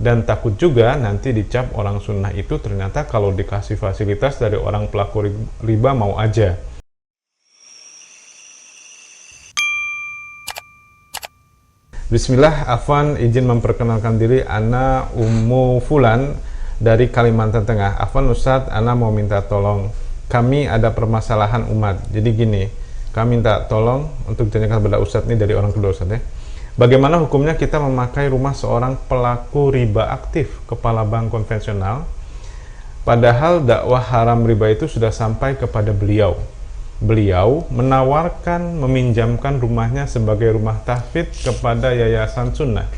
Dan takut juga nanti dicap orang sunnah itu ternyata kalau dikasih fasilitas dari orang pelaku riba mau aja. Bismillah, Afwan izin memperkenalkan diri, Ana Ummu Fulan dari Kalimantan Tengah. Afwan Ustadz, Ana mau minta tolong. Kami ada permasalahan umat. Jadi gini, kami minta tolong untuk ditanyakan kepada Ustadz ini dari orang kedua Ustadz ya. Bagaimana hukumnya kita memakai rumah seorang pelaku riba aktif, kepala bank konvensional, padahal dakwah haram riba itu sudah sampai kepada beliau. Beliau menawarkan meminjamkan rumahnya sebagai rumah tahfidz kepada Yayasan Sunnah.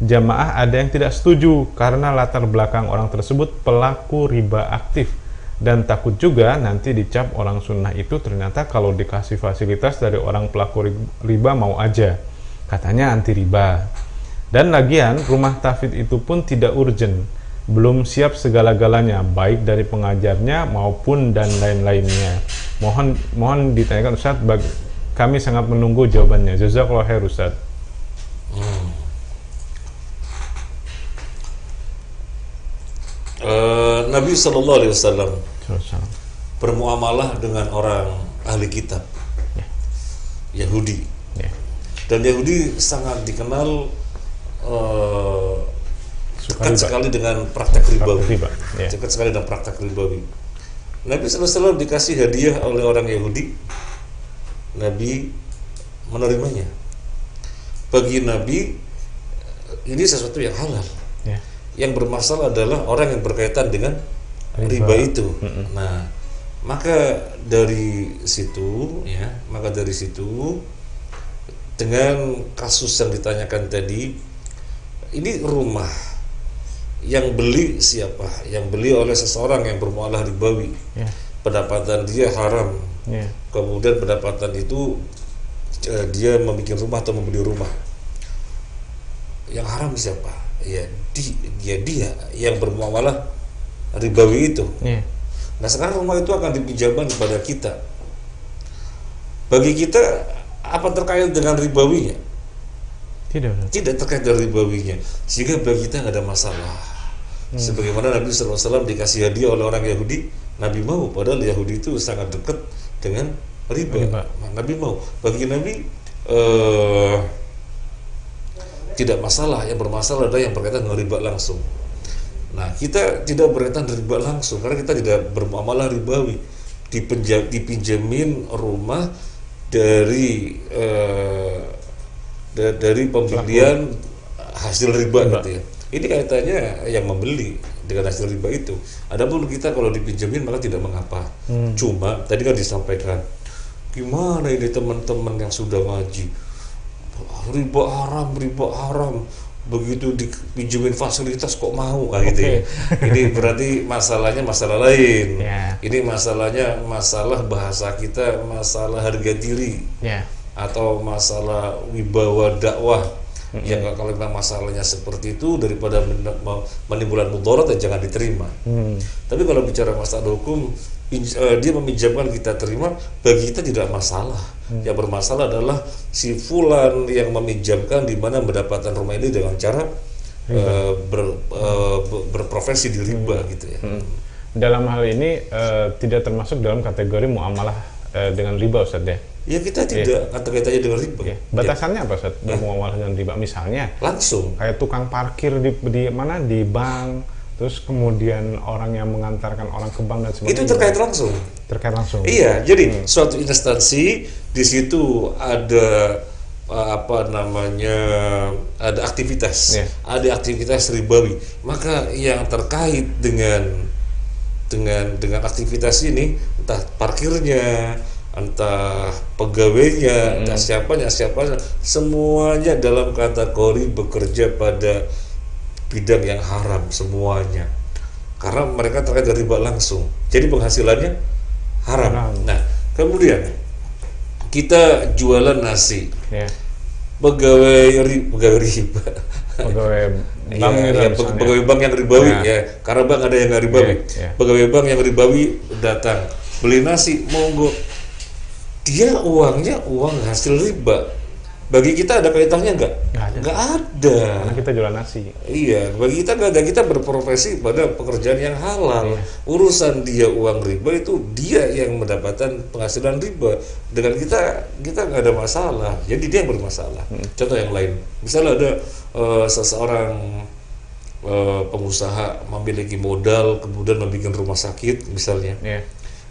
Jamaah ada yang tidak setuju karena latar belakang orang tersebut pelaku riba aktif, dan takut juga nanti dicap orang sunnah itu ternyata kalau dikasih fasilitas dari orang pelaku riba mau aja. Katanya anti riba. Dan lagian rumah tahfidz itu pun tidak urgent, belum siap segala-galanya, baik dari pengajarnya maupun dan lain-lainnya. Mohon ditanyakan Ustadz, kami sangat menunggu jawabannya. Jazakallahu khair Ustadz. Nabi SAW bermuamalah dengan orang ahli kitab, Yahudi. Dan Yahudi sangat dikenal dekat sekali dengan praktek ribawi. Dekat sekali dengan praktek ribawi. Nabi SAW dikasih hadiah oleh orang Yahudi. Nabi menerimanya. Bagi Nabi ini sesuatu yang halal. Yang bermasalah adalah orang yang berkaitan dengan riba itu. Nah, maka dari situ dengan kasus yang ditanyakan tadi, ini rumah yang beli siapa? Yang beli oleh seseorang yang bermuamalah ribawi. Pendapatan dia haram. Kemudian pendapatan itu dia membuat rumah atau membeli rumah. Yang haram siapa? Ya dia yang bermuamalah ribawi itu. Nah, sekarang rumah itu akan dipinjamkan kepada kita. Bagi kita, apa terkait dengan ribawinya? Tidak terkait dengan ribawinya, sehingga bagi kita nggak ada masalah. Sebagaimana Nabi SAW dikasih hadiah oleh orang Yahudi, Nabi mau, padahal Yahudi itu sangat dekat dengan riba. Nabi mau. Bagi Nabi tidak masalah. Yang bermasalah adalah yang berkaitan dengan riba langsung. Nah, kita tidak berkaitan dengan riba langsung karena kita tidak bermuamalah ribawi. Dipinjamin rumah dari pembelian hasil riba gitu ya. Ini kaitannya yang membeli dengan hasil riba itu. Adapun kita kalau dipinjemin maka tidak mengapa. Cuma tadi kan disampaikan, gimana ini teman-teman yang sudah ngaji, riba haram, begitu dipinjemin fasilitas kok mau gitu ya. Ini berarti masalahnya masalah lain. Ini masalahnya masalah bahasa kita, masalah harga diri, atau masalah wibawa dakwah. Ya kalau memang masalahnya seperti itu, daripada menimbulkan mudarat ya jangan diterima. Tapi kalau bicara masalah hukum, dia meminjamkan kita terima, bagi kita tidak masalah. Yang bermasalah adalah si fulan yang meminjamkan, di mana mendapatkan rumah ini dengan cara berprofesi di riba gitu ya. Dalam hal ini tidak termasuk dalam kategori muamalah dengan riba Ustaz ya? Ya kita tidak kaitannya dengan riba. Batasannya apa Ustaz? Bermuamalah dengan riba misalnya? Langsung. Kayak tukang parkir di mana di bank, terus kemudian orang yang mengantarkan orang ke bank dan sebagainya. Itu terkait langsung. Terkait langsung. Iya, jadi suatu instansi di situ ada ada aktivitas, ada aktivitas ribawi. Maka yang terkait dengan aktivitas ini, entah parkirnya, entah pegawainya, entah siapanya, semuanya dalam kategori bekerja pada bidang yang haram semuanya, karena mereka terkait dengan riba langsung, jadi penghasilannya haram. Nah, kemudian kita jualan nasi, pegawai riba, pegawai bank yang ribawi, karena bank ada yang nggak ribawi. Pegawai bank yang ribawi datang beli nasi, monggo, dia uangnya uang hasil riba, Bagi kita ada kaitannya nggak? Nggak ada. Karena kita jualan nasi. Iya, bagi kita nggak ada. Kita berprofesi pada pekerjaan yang halal. Urusan dia uang riba itu dia yang mendapatkan penghasilan riba. Dengan kita nggak ada masalah. Jadi dia yang bermasalah. Contoh yang lain, misalnya ada seseorang pengusaha memiliki modal, kemudian membuat rumah sakit misalnya.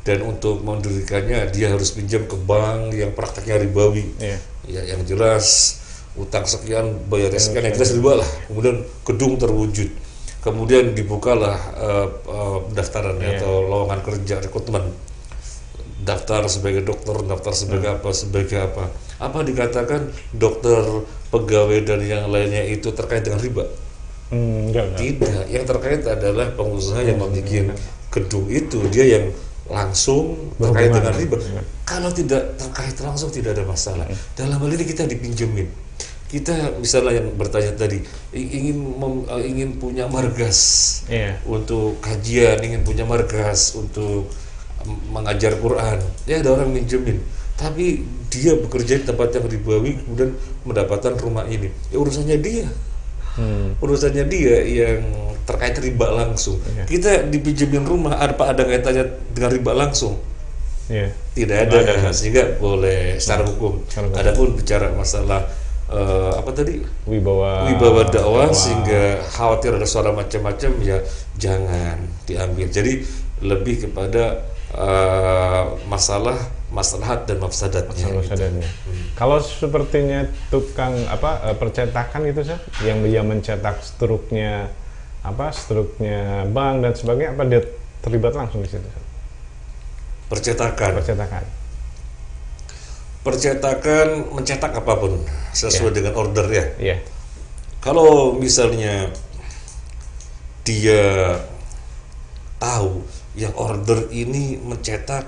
Dan untuk mendirikannya dia harus pinjam ke bank yang prakteknya ribawi. Ya, yang jelas utang sekian bayar sekian, yang jelas riba lah. Kemudian gedung terwujud, kemudian dibukalah pendaftarannya atau lowongan kerja, rekrutmen, daftar sebagai dokter, daftar sebagai apa dikatakan dokter, pegawai dan yang lainnya itu terkait dengan riba? Enggak. Tidak, yang terkait adalah pengusaha yang membuat gedung itu, dia yang langsung terkait dengan riba. Kalau tidak terkait langsung tidak ada masalah. Dalam hal ini kita dipinjemin. Kita misalnya yang bertanya tadi ingin punya margas untuk kajian, ingin punya margas untuk mengajar Quran. Ya ada orang minjemin. Tapi dia bekerja di tempat yang ribawi kemudian mendapatkan rumah ini. Ya urusannya dia. Urusannya dia yang terkait riba langsung. Kita dipinjemin rumah, apa ada kaitannya dengan riba langsung? Tidak ada. Sehingga boleh secara hukum. Adapun bicara masalah apa tadi? Wibawa dakwah, sehingga khawatir ada suara macam-macam, ya jangan diambil. Jadi lebih kepada masalah maslahat dan mafsadatnya. Kalau sepertinya tukang percetakan itu sih, yang dia mencetak struknya bank dan sebagainya, apa dia terlibat langsung di situ? Percetakan mencetak apapun sesuai dengan order ya. Kalau misalnya dia tahu yang order ini mencetak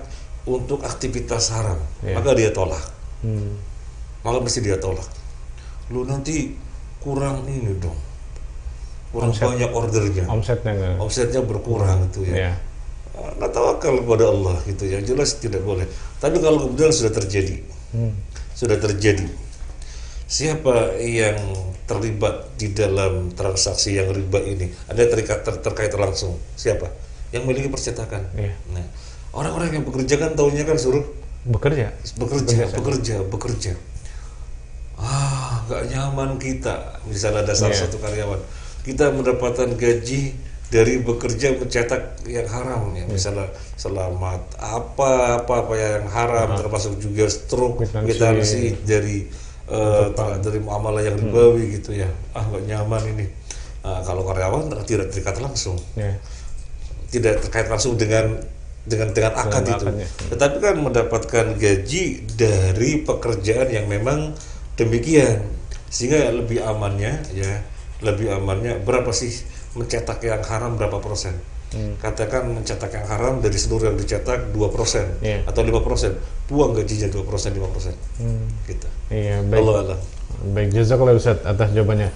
untuk aktivitas haram, maka dia tolak. Maka mesti dia tolak. Lu nanti kurang ini dong, kurang banyak ordernya, omsetnya berkurang itu ya. Nah, tawakal kepada Allah gitu ya, jelas tidak boleh. Tapi kalau kemudian sudah terjadi, siapa yang terlibat di dalam transaksi yang riba ini, ada terkait langsung siapa? Yang memiliki percetakan. Nah, orang-orang yang bekerja kan taunya kan suruh bekerja. Nggak nyaman kita. Misalnya ada salah satu karyawan, kita mendapatkan gaji dari bekerja mencetak yang haram ya, misalnya selamat apa yang haram, termasuk juga stroke, kwitansi dari muamalah yang ribawi gitu ya. Nggak nyaman ini. Kalau karyawan tidak terikat langsung, tidak terkait langsung dengan akad itu, tetapi kan mendapatkan gaji dari pekerjaan yang memang demikian, sehingga lebih amannya berapa sih mencetak yang haram, berapa persen? Katakan mencetak yang haram dari seluruh yang dicetak 2% atau 5%, buang gajinya 2%, 5%. Gitu. Baik. Baik, jazakallah Ustaz atas jawabannya.